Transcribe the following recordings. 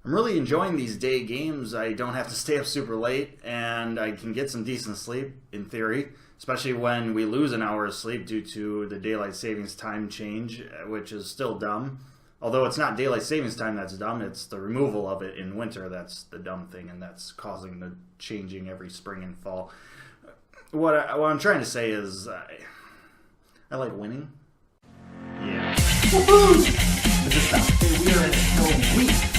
I'm really enjoying these day games. I don't have to stay up super late, and I can get some decent sleep, in theory, especially when we lose an hour of sleep due to the daylight savings time change, which is still dumb. Although it's not daylight savings time that's dumb, it's the removal of it in winter that's the dumb thing, and that's causing the changing every spring and fall. What I'm trying to say is I like winning. Yeah. Woohoo! But just stop. We are in a snow week.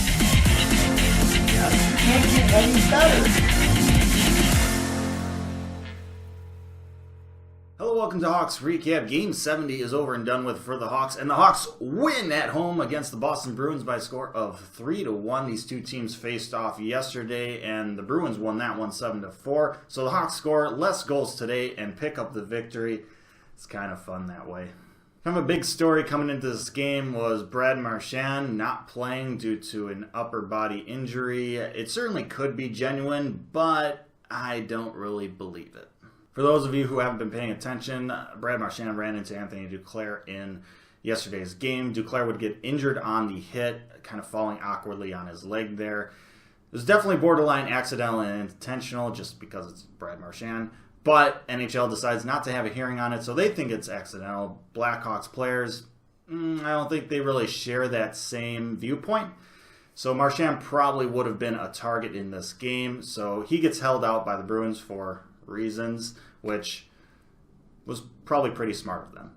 Yes. You can't get any better. Hello, welcome to Hawks Recap. Game 70 is over and done with for the Hawks, and the Hawks win at home against the Boston Bruins by a score of 3-1. These two teams faced off yesterday, and the Bruins won that one 7-4. So the Hawks score less goals today and pick up the victory. It's kind of fun that way. Kind of a big story coming into this game was Brad Marchand not playing due to an upper body injury. It certainly could be genuine, but I don't really believe it. For those of you who haven't been paying attention, Brad Marchand ran into Anthony Duclair in yesterday's game. Duclair would get injured on the hit, kind of falling awkwardly on his leg there. It was definitely borderline accidental and intentional just because it's Brad Marchand. But NHL decides not to have a hearing on it, so they think it's accidental. Blackhawks players, I don't think they really share that same viewpoint. So Marchand probably would have been a target in this game. So he gets held out by the Bruins for reasons, which was probably pretty smart of them.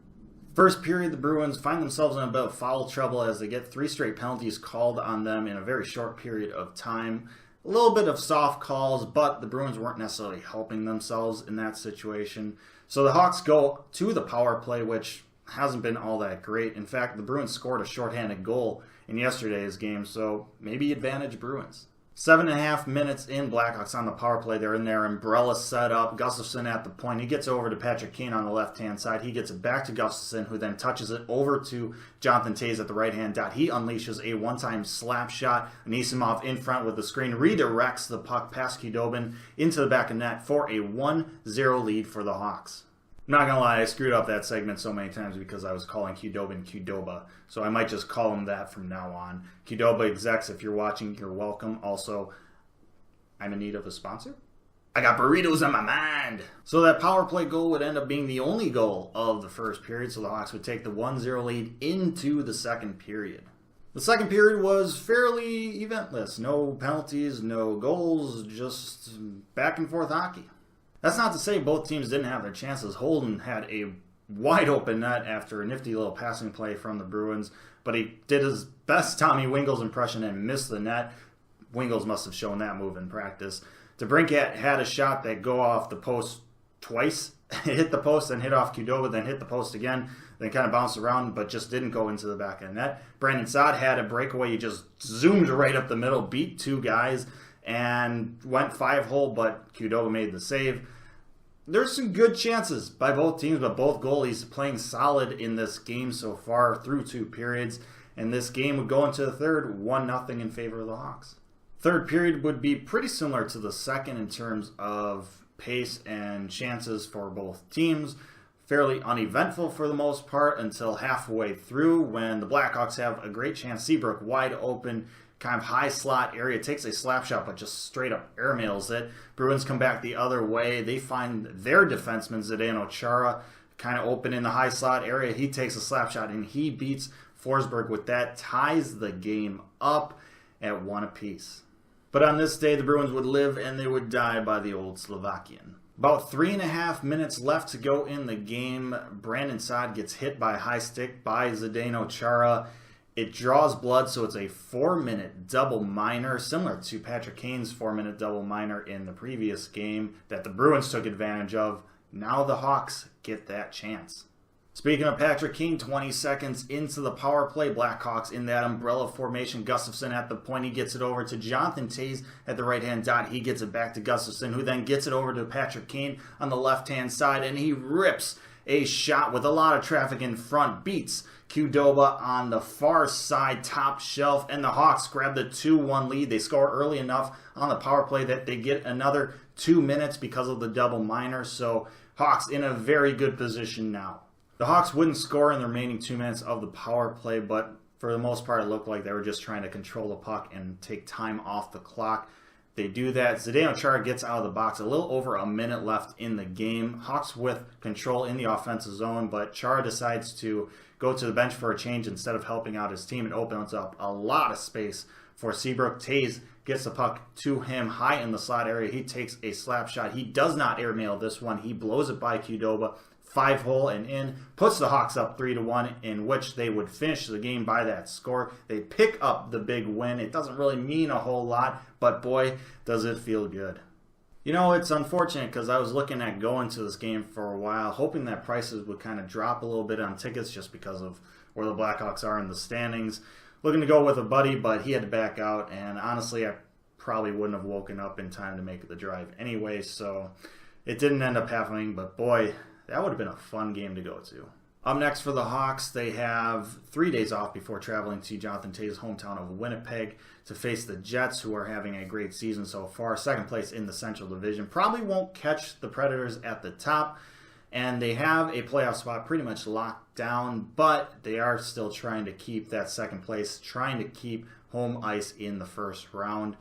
First period, the Bruins find themselves in a bit of foul trouble as they get 3 straight penalties called on them in a very short period of time. A little bit of soft calls, but the Bruins weren't necessarily helping themselves in that situation. So the Hawks go to the power play, which hasn't been all that great. In fact, the Bruins scored a shorthanded goal in yesterday's game, so maybe advantage Bruins. 7.5 minutes in, Blackhawks on the power play. They're in their umbrella setup. Gustafsson at the point. He gets over to Patrick Kane on the left-hand side. He gets it back to Gustafsson, who then touches it over to Jonathan Toews at the right-hand dot. He unleashes a one-time slap shot. Anisimov in front with the screen redirects the puck past Khudobin into the back of net for a 1-0 lead for the Hawks. I'm not going to lie, I screwed up that segment so many times because I was calling Khudobin Qdoba, so I might just call him that from now on. Qdoba execs, if you're watching, you're welcome. Also, I'm in need of a sponsor. I got burritos on my mind. So that power play goal would end up being the only goal of the first period, so the Hawks would take the 1-0 lead into the second period. The second period was fairly eventless. No penalties, no goals, just back and forth hockey. That's not to say both teams didn't have their chances. Holden had a wide open net after a nifty little passing play from the Bruins, but he did his best Tommy Wingels impression and missed the net. Wingels must have shown that move in practice. DeBrincat had a shot that go off the post twice. It hit the post, then hit off Qdoba, then hit the post again, then kind of bounced around, but just didn't go into the back of the net. Brandon Saad had a breakaway. He just zoomed right up the middle, beat 2 guys, and went 5-hole, but Qdoba made the save. There's some good chances by both teams, but both goalies playing solid in this game so far through 2 periods, and this game would go into the third 1-0 in favor of the Hawks. Third period would be pretty similar to the second in terms of pace and chances for both teams. Fairly uneventful for the most part until halfway through when the Blackhawks have a great chance. Seabrook wide open, kind of high slot area, takes a slap shot but just straight up airmails it. Bruins come back the other way. They find their defenseman Zdeno Chara kind of open in the high slot area. He takes a slap shot and he beats Forsberg with that, ties the game up at 1 apiece. But on this day, the Bruins would live and they would die by the old Slovakian. About 3.5 minutes left to go in the game. Brandon Saad gets hit by a high stick by Zdeno Chara. It draws blood, so it's a 4-minute double minor, similar to Patrick Kane's 4-minute double minor in the previous game that the Bruins took advantage of. Now the Hawks get that chance. Speaking of Patrick Kane, 20 seconds into the power play, Blackhawks in that umbrella formation. Gustafsson at the point, he gets it over to Jonathan Toews at the right-hand dot. He gets it back to Gustafsson, who then gets it over to Patrick Kane on the left-hand side, and he rips a shot with a lot of traffic in front, beats Qdoba on the far side, top shelf, and the Hawks grab the 2-1 lead. They score early enough on the power play that they get another 2 minutes because of the double minor, so Hawks in a very good position now. The Hawks wouldn't score in the remaining 2 minutes of the power play, but For the most part, it looked like they were just trying to control the puck and take time off the clock. They do that. Zdeno Chara gets out of the box. A little over a minute left in the game. Hawks with control in the offensive zone, but Chara decides to go to the bench for a change instead of helping out his team. It opens up a lot of space for Seabrook. Taves gets the puck to him high in the slot area. He takes a slap shot. He does not airmail this one. He blows it by Qdoba. 5-hole and in, puts the Hawks up 3-1, in which they would finish the game by that score. They pick up the big win. It doesn't really mean a whole lot, but boy, does it feel good. You know, it's unfortunate because I was looking at going to this game for a while, hoping that prices would kind of drop a little bit on tickets just because of where the Blackhawks are in the standings. Looking to go with a buddy, but he had to back out, and honestly, I probably wouldn't have woken up in time to make the drive anyway, so it didn't end up happening, but boy, that would have been a fun game to go to. Up next for the Hawks, they have 3 days off before traveling to Jonathan Toews' hometown of Winnipeg to face the Jets, who are having a great season so far. Second place in the Central Division. Probably won't catch the Predators at the top, and they have a playoff spot pretty much locked down, but they are still trying to keep that second place, trying to keep home ice in the first round.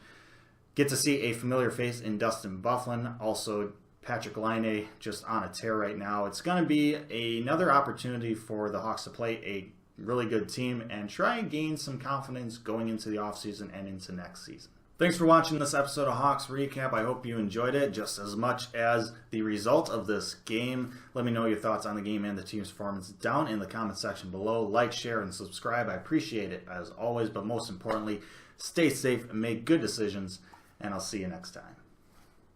Get to see a familiar face in Dustin Byfuglien, also Patrick Laine just on a tear right now. It's going to be another opportunity for the Hawks to play a really good team and try and gain some confidence going into the offseason and into next season. Thanks for watching this episode of Hawks Recap. I hope you enjoyed it just as much as the result of this game. Let me know your thoughts on the game and the team's performance down in the comment section below. Like, share, and subscribe. I appreciate it as always, but most importantly, stay safe and make good decisions, and I'll see you next time.